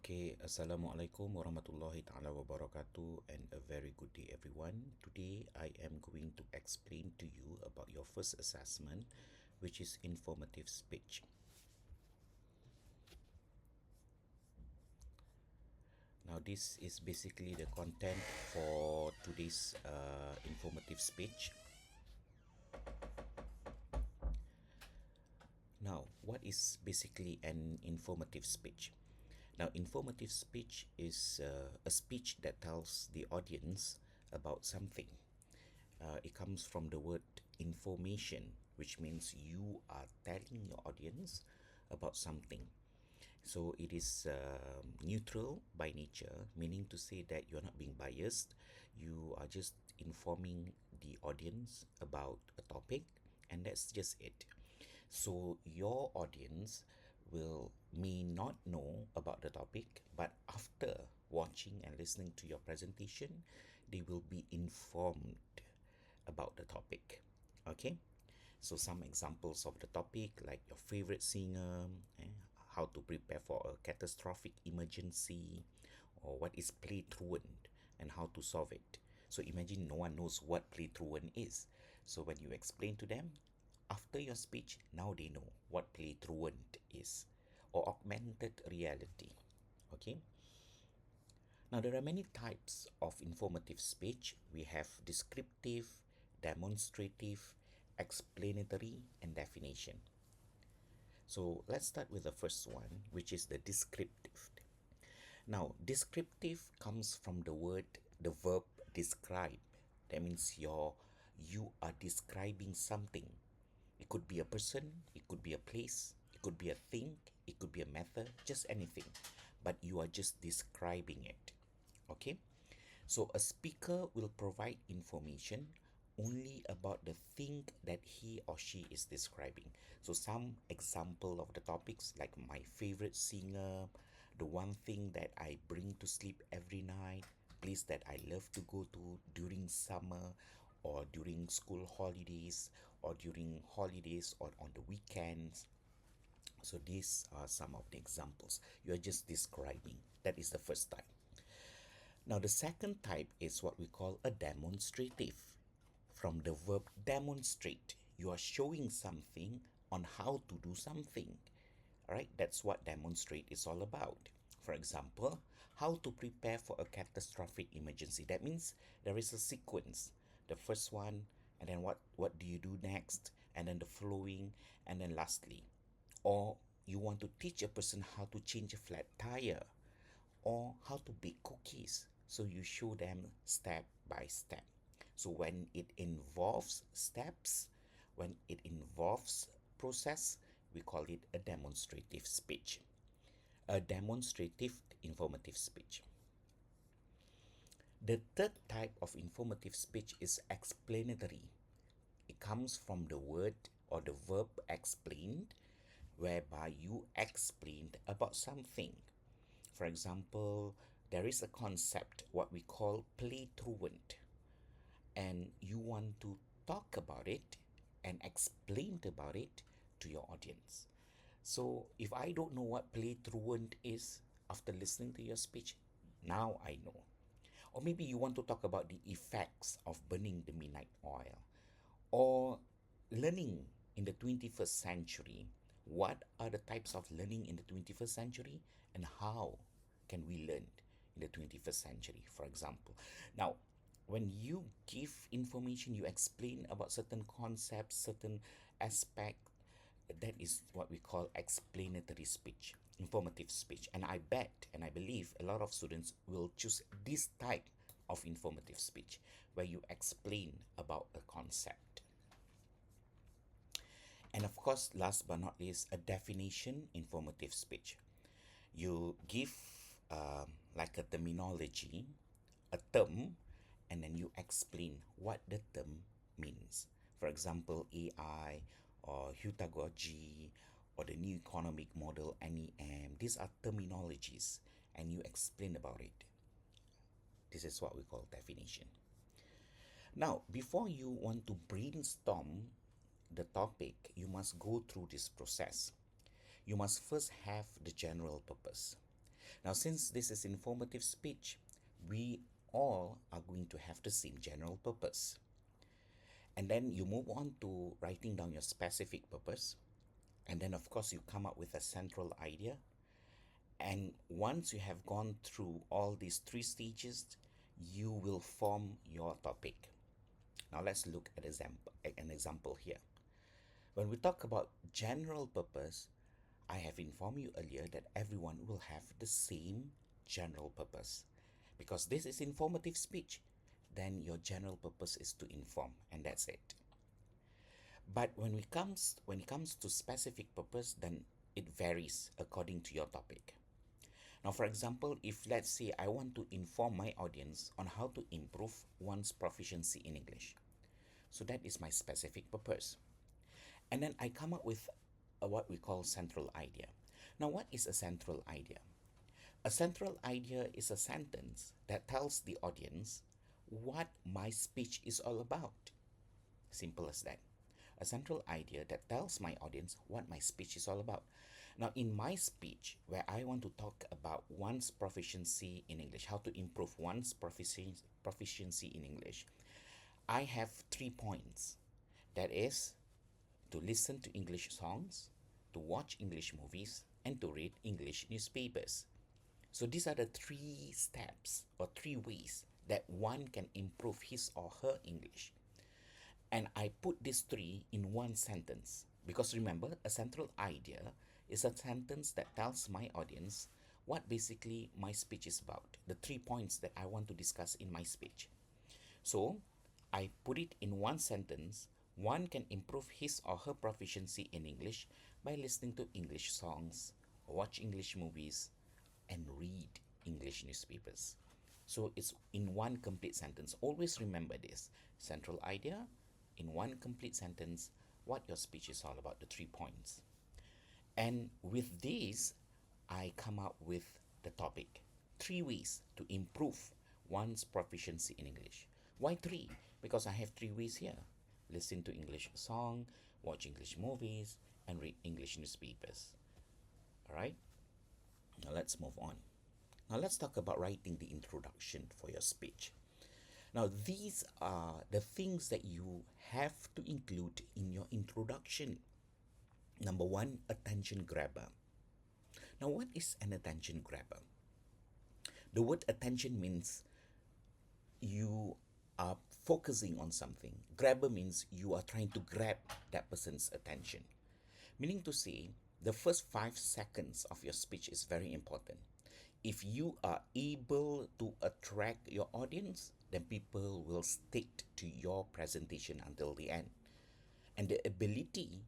Okay, Assalamualaikum warahmatullahi ta'ala wabarakatuh, and a very good day, everyone. Today, I am going to explain to you about your first assessment, which is informative speech. Now, this is basically the content for today's informative speech. Now, what is basically an informative speech? Now, informative speech is a speech that tells the audience about something. It comes from the word information, which means you are telling your audience about something. So it is neutral by nature, meaning to say that you're not being biased. You are just informing the audience about a topic, and that's just it. So your audience will may not know about the topic, but after watching and listening to your presentation, they will be informed about the topic. Okay, so some examples of the topic, like your favorite singer, how to prepare for a catastrophic emergency, or what is play truant and how to solve it. So imagine no one knows what play truant is. So when you explain to them after your speech, now they know what play truant is, or augmented reality. Okay, now, there are many types of informative speech. We have descriptive, demonstrative, explanatory, and definition. So, let's start with the first one, which is the descriptive. Now, descriptive comes from the verb describe. That means you are describing something. It could be a person, it could be a place, it could be a thing, it could be a method, just anything. But you are just describing it. Okay? So a speaker will provide information only about the thing that he or she is describing. So some example of the topics, like my favorite singer, the one thing that I bring to sleep every night, place that I love to go to during summer, or during school holidays, or during holidays, or on the weekends. So these are some of the examples. You are just describing. That is the first type. Now, the second type is what we call a demonstrative. From the verb demonstrate, you are showing something on how to do something. All right, that's what demonstrate is all about. For example, how to prepare for a catastrophic emergency. That means there is a sequence. The first one, and then what do you do next, and then the following, and then lastly. Or you want to teach a person how to change a flat tire, or how to bake cookies. So you show them step by step. So when it involves steps, when it involves process, we call it a demonstrative speech. A demonstrative informative speech. The third type of informative speech is explanatory. It comes from the word or the verb explained, whereby you explained about something. For example, there is a concept, what we call play truant, and you want to talk about it and explain about it to your audience. So, if I don't know what play truant is after listening to your speech, now I know. Or maybe you want to talk about the effects of burning the midnight oil, or learning in the 21st century. What are the types of learning in the 21st century, and how can we learn in the 21st century, for example? Now, when you give information, you explain about certain concepts, certain aspect, that is what we call explanatory speech, informative speech. And I bet and I believe a lot of students will choose this type of informative speech, where you explain about a concept. And of course, last but not least, a definition informative speech. You give like a terminology, a term, and then you explain what the term means. For example, AI, or heutagogy, or the new economic model, NEM. These are terminologies, and you explain about it. This is what we call definition. Now, before you want to brainstorm the topic, you must go through this process. You must first have the general purpose. Now, since this is informative speech, we all are going to have the same general purpose. And then you move on to writing down your specific purpose. And then, of course, you come up with a central idea. And once you have gone through all these three stages, you will form your topic. Now, let's look at an example here. When we talk about general purpose, I have informed you earlier that everyone will have the same general purpose. Because this is informative speech, then your general purpose is to inform, and that's it. But when it comes to specific purpose, then it varies according to your topic. Now, for example, if let's say I want to inform my audience on how to improve one's proficiency in English, so that is my specific purpose. And then I come up with what we call central idea. Now, what is a central idea? A central idea is a sentence that tells the audience what my speech is all about. Simple as that. A central idea that tells my audience what my speech is all about. Now, in my speech, where I want to talk about one's proficiency in English, how to improve one's proficiency in English, I have 3 points. That is, to listen to English songs, to watch English movies, and to read English newspapers. So these are the 3 steps or 3 ways that one can improve his or her English. And I put these 3 in one sentence because remember, a central idea is a sentence that tells my audience what basically my speech is about, the 3 points that I want to discuss in my speech. So I put it in one sentence. One can improve his or her proficiency in English by listening to English songs, watch English movies, and read English newspapers. So it's in one complete sentence. Always remember this central idea, in one complete sentence, what your speech is all about, the 3 points. And with this, I come up with the topic 3 ways to improve one's proficiency in English. Why 3? Because I have 3 ways here: listen to English song, watch English movies, and read English newspapers. All right? Now let's move on. Now let's talk about writing the introduction for your speech. Now these are the things that you have to include in your introduction. Number 1, attention grabber. Now what is an attention grabber? The word attention means you are focusing on something. Grabber means you are trying to grab that person's attention. Meaning to say, the first 5 seconds of your speech is very important. If you are able to attract your audience, then people will stick to your presentation until the end. And the ability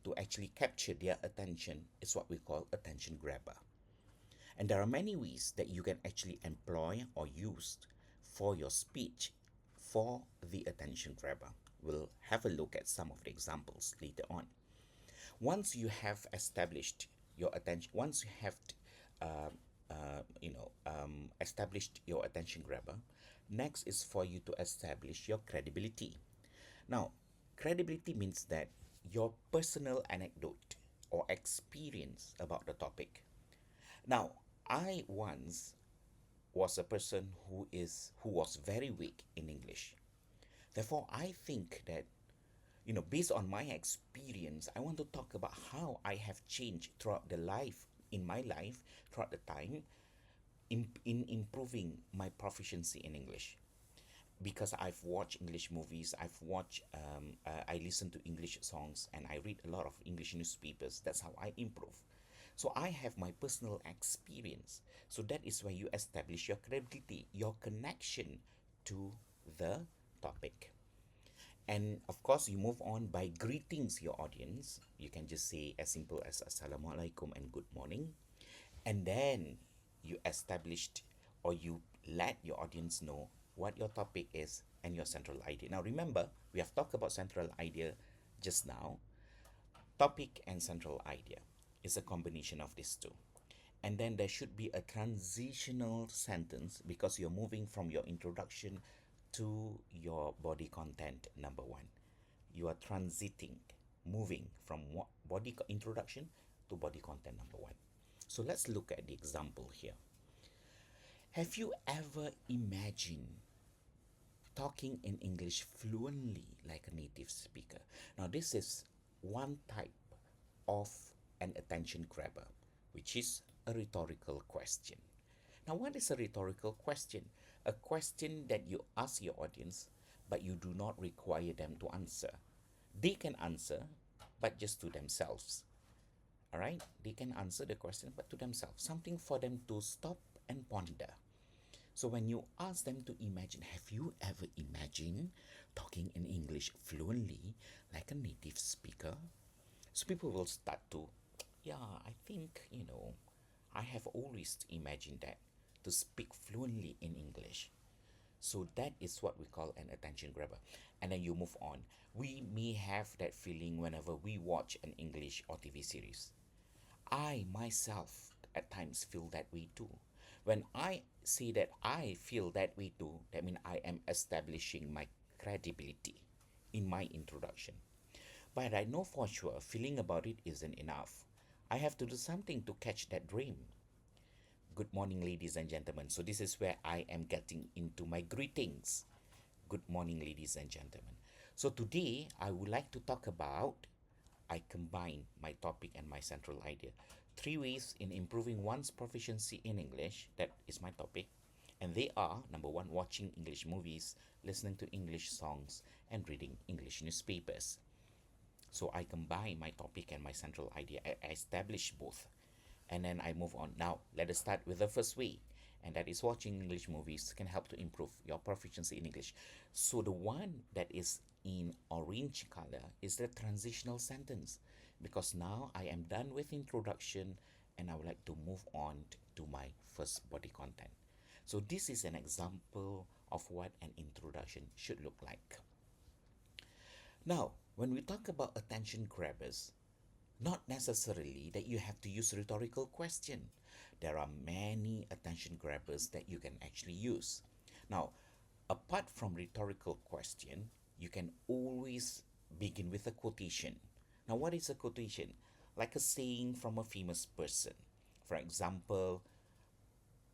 to actually capture their attention is what we call attention grabber. And there are many ways that you can actually employ or use for your speech for the attention grabber. We'll have a look at some of the examples later on. Once you have established your attention, once you have established your attention grabber, next is for you to establish your credibility. Now, credibility means that your personal anecdote or experience about the topic. Now, I once was a person who was very weak in English. Therefore, I think that based on my experience, I want to talk about how I have changed throughout my life, throughout the time, in improving my proficiency in English. Because I've watched English movies, I listen to English songs, and I read a lot of English newspapers. That's how I improve. So I have my personal experience. So that is where you establish your credibility, your connection to the topic. And of course, you move on by greetings your audience. You can just say as simple as Assalamualaikum and good morning. And then you established or you let your audience know what your topic is and your central idea. Now remember, we have talked about central idea just now. Topic and central idea is a combination of these two. And then there should be a transitional sentence because you're moving from your introduction to your body content number 1. You are moving from body introduction to body content number 1. So let's look at the example here. Have you ever imagined talking in English fluently like a native speaker? Now, this is one type of an attention grabber, which is a rhetorical question. Now, what is a rhetorical question? A question that you ask your audience, but you do not require them to answer. They can answer, but just to themselves. All right? They can answer the question, but to themselves. Something for them to stop and ponder. So when you ask them to imagine, have you ever imagined talking in English fluently like a native speaker? So people will start to, yeah, I think, I have always imagined that to speak fluently in English. So that is what we call an attention grabber. And then you move on. We may have that feeling whenever we watch an English or TV series. I myself at times feel that way too. When I say that I feel that way too, that means I am establishing my credibility in my introduction. But I know for sure feeling about it isn't enough. I have to do something to catch that dream. Good morning, ladies and gentlemen. So, this is where I am getting into my greetings. Good morning, ladies and gentlemen. So, today I would like to talk about, I combine my topic and my central idea. 3 ways in improving one's proficiency in English. That is my topic. And they are number one, watching English movies, listening to English songs, and reading English newspapers. So I combine my topic and my central idea. I establish both. And then I move on. Now, let us start with the first way. And that is watching English movies can help to improve your proficiency in English. So the one that is in orange color is the transitional sentence. Because now I am done with introduction and I would like to move on to my first body content. So this is an example of what an introduction should look like. Now, when we talk about attention grabbers, not necessarily that you have to use rhetorical question. There are many attention grabbers that you can actually use. Now, apart from rhetorical question, you can always begin with a quotation. Now, what is a quotation? Like a saying from a famous person. For example,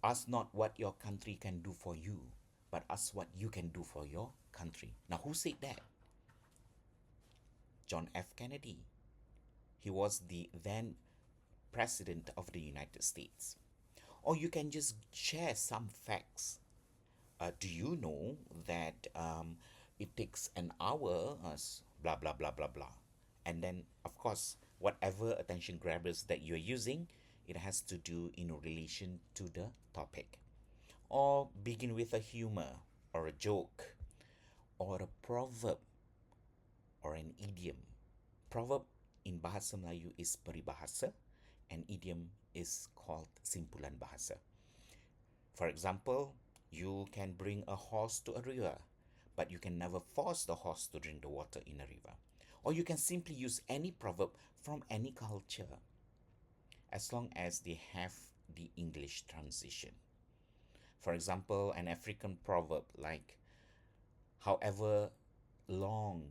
ask not what your country can do for you, but ask what you can do for your country. Now, who said that? John F. Kennedy. He was the then President of the United States. Or you can just share some facts. Do you know that it takes an hour, blah, blah, blah, blah, blah. And then, of course, whatever attention grabbers that you're using, it has to do in relation to the topic. Or begin with a humor or a joke or a proverb or an idiom. Proverb in Bahasa Melayu is peribahasa and idiom is called simpulan bahasa. For example, you can bring a horse to a river, but you can never force the horse to drink the water in a river. Or you can simply use any proverb from any culture as long as they have the English transition. For example, an African proverb like, however long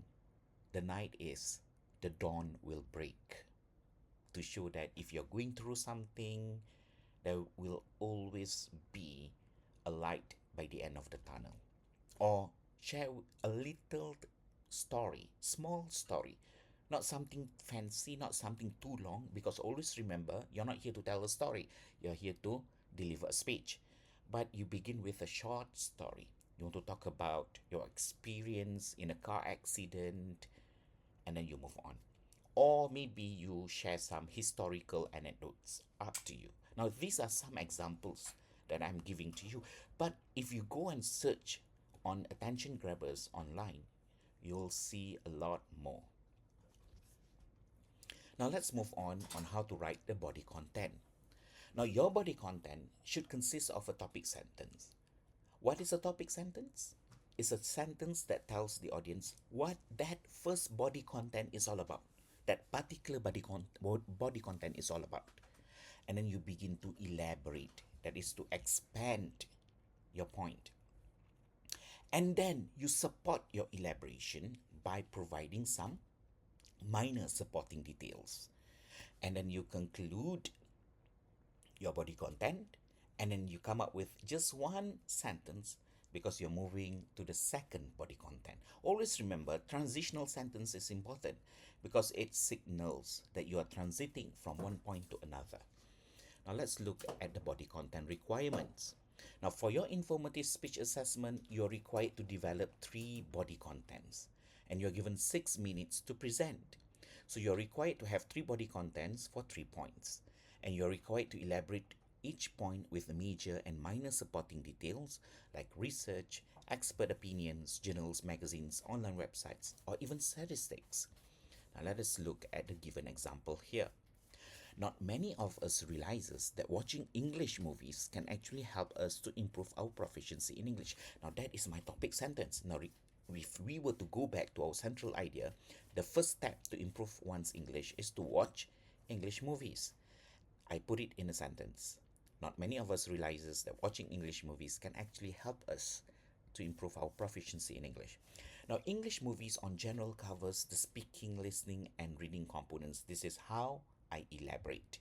the night is, the dawn will break. To show that if you're going through something, there will always be a light by the end of the tunnel. Or share a little story, small story, not something fancy, not something too long, because always remember, you're not here to tell a story, you're here to deliver a speech. But you begin with a short story. You want to talk about your experience in a car accident, and then you move on. Or maybe you share some historical anecdotes, up to you. Now, these are some examples that I'm giving to you. But if you go and search on attention grabbers online, you'll see a lot more. Now, let's move on how to write the body content. Now, your body content should consist of a topic sentence. What is a topic sentence? It's a sentence that tells the audience what that first body content is all about. That particular body content is all about. And then you begin to elaborate, that is to expand your point. And then you support your elaboration by providing some minor supporting details. And then you conclude your body content and then you come up with just one sentence because you're moving to the second body content. Always remember, transitional sentence is important because it signals that you are transiting from one point to another. Now let's look at the body content requirements. Now for your informative speech assessment, you're required to develop 3 body contents and you're given 6 minutes to present. So you're required to have 3 body contents for 3 points, and you're required to elaborate each point with the major and minor supporting details like research, expert opinions, journals, magazines, online websites, or even statistics. Now let us look at the given example here. Not many of us realizes that watching English movies can actually help us to improve our proficiency in English. Now that is my topic sentence. Now if we were to go back to our central idea, the first step to improve one's English is to watch English movies. I put it in a sentence. Not many of us realizes that watching English movies can actually help us to improve our proficiency in English. Now, English movies on general covers the speaking, listening, and reading components. This is how I elaborate.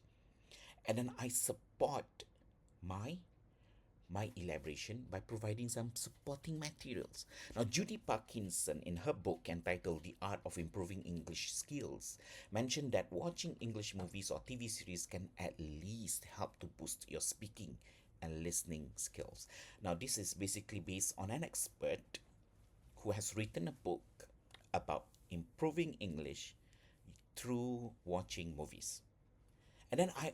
And then I support my elaboration by providing some supporting materials. Now, Judy Parkinson, in her book entitled The Art of Improving English Skills, mentioned that watching English movies or TV series can at least help to boost your speaking and listening skills. Now, this is basically based on an expert who has written a book about improving English through watching movies. And then I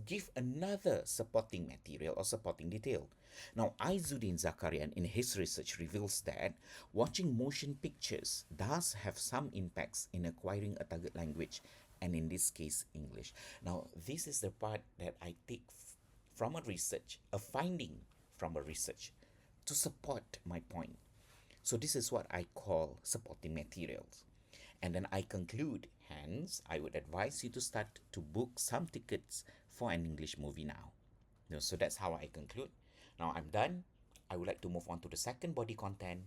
give another supporting material or supporting detail. Now, Izzuddin Zakarian in his research reveals that watching motion pictures does have some impacts in acquiring a target language, and in this case, English. Now, this is the part that I take from a research, a finding from a research to support my point. So this is what I call supporting materials. And then I conclude, hence, I would advise you to start to book some tickets for an English movie now. So that's how I conclude. Now I'm done. I would like to move on to the second body content,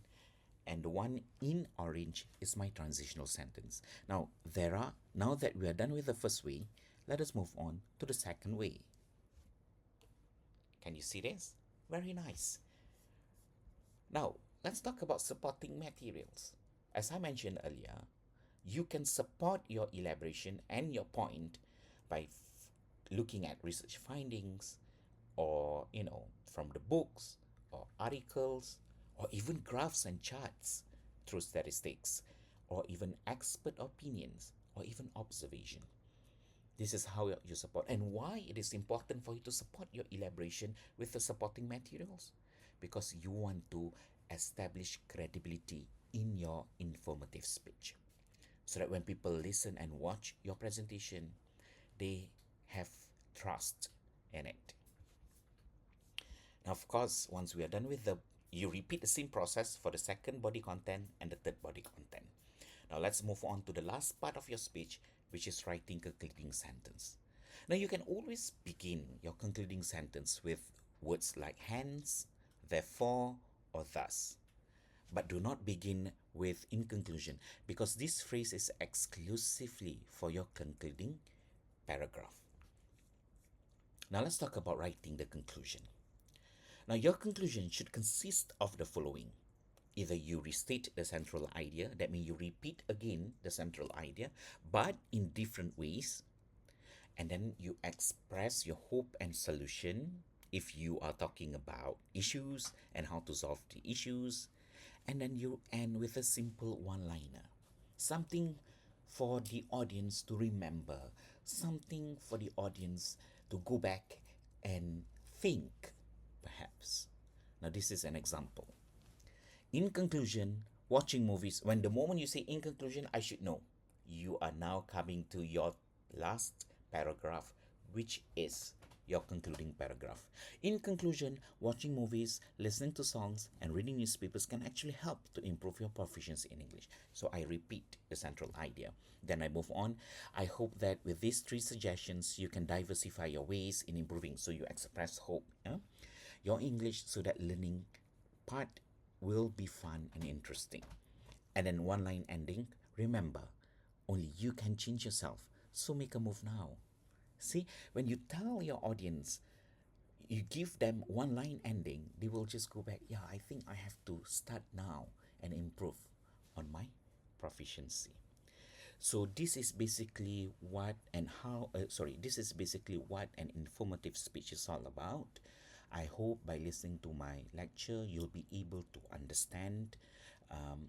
and the one in orange is my transitional sentence. Now that we are done with the first way, let us move on to the second way. Can you see this? Very nice. Now, let's talk about supporting materials. As I mentioned earlier, you can support your elaboration and your point by looking at research findings, or from the books or articles, or even graphs and charts through statistics, or even expert opinions, or even observation. This is how you support, and why it is important for you to support your elaboration with the supporting materials, because you want to establish credibility in your informative speech, so that when people listen and watch your presentation, they have trust in it. Now, of course, once we are done with you repeat the same process for the second body content and the third body content. Now, let's move on to the last part of your speech, which is writing concluding sentence. Now, you can always begin your concluding sentence with words like hence, therefore, or thus. But do not begin with in conclusion, because this phrase is exclusively for your concluding paragraph. Now let's talk about writing the conclusion. Now your conclusion should consist of the following. Either you restate the central idea, that means you repeat again the central idea, but in different ways, and then you express your hope and solution if you are talking about issues and how to solve the issues, and then you end with a simple one-liner. Something for the audience to remember, something for the audience to go back and think, perhaps. Now, this is an example. In conclusion, watching movies, when the moment you say in conclusion, I should know you are now coming to your last paragraph, which is your concluding paragraph. In conclusion, watching movies, listening to songs, and reading newspapers can actually help to improve your proficiency in English. So I repeat the central idea. Then I move on. I hope that with these 3 suggestions, you can diversify your ways in improving. So you express hope, your English, so that learning part will be fun and interesting. And then one line ending, remember, only you can change yourself. So make a move now. See, when you tell your audience you give them one line ending, they will just go back, yeah, I think I have to start now and improve on my proficiency. So this is basically what and how, this is basically what an informative speech is all about. I hope by listening to my lecture, you'll be able to understand, um,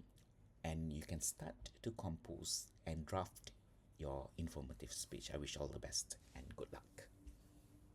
and you can start to compose and draft your informative speech. I wish all the best and good luck.